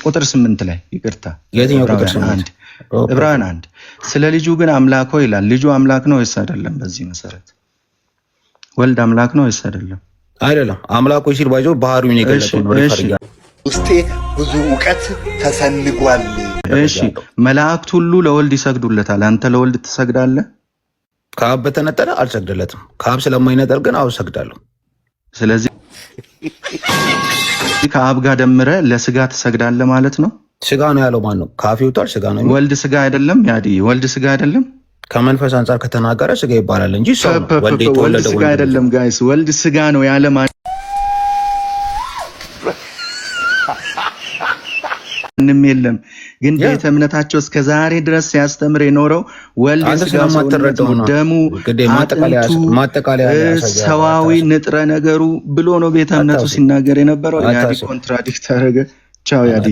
ቁጥር 8 ላይ ይቅርታ የትኛው ቁጥር 8? ዕብራውያን 1 ስለ ልጁ ግን አምላክ ሆይ ይላል። ልጁ አምላክ ነው ወይስ አይደለም? በዚህ መሰረት ወልድ አምላክ ነው ወይስ አይደለም? አይደለም። አምላክ ሆይ ሲል ባይዘው ባህሪውን የገለጸው ነው። ውስጤ ብዙ ዕውቀት ተሰንጓል። እሺ መላእክት ሁሉ ለወልድ ይሰግዱለታል። አንተ ለወልድ ትሰግዳለህ? ከአብ በተነጠለ አልሰግድለትም። ከአብ ስለማይነጠል ግን አው ሰግዳለሁ። ስለዚህ ከአብ ጋር ደምረ ለስጋ ትሰግዳለህ ማለት ነው። ስጋ ነው ያለው ማን ነው? ከአፍ ይወጣል ስጋ ነው። ወልድ ስጋ አይደለም? ያዲ ወልድ ስጋ አይደለም? ከመንፈስ አንፃር ከተናገረ ስጋ ይባላል እንጂ ሰው ወልድ ወልድ ስጋ አይደለም። ጋይስ ወልድ ስጋ ነው ያለ ማንም የለም። ግን ቤተ እምነታቸው እስከ ዛሬ ድረስ ሲያስተምር የኖረው ወልድ ስጋ ነው፣ ደሙ ሰዋዊ ንጥረ ነገሩ ብሎ ነው ቤተ እምነቱ ሲናገር የነበረው። ያዲ ኮንትራዲክት አደረገ። ቻው ያዲ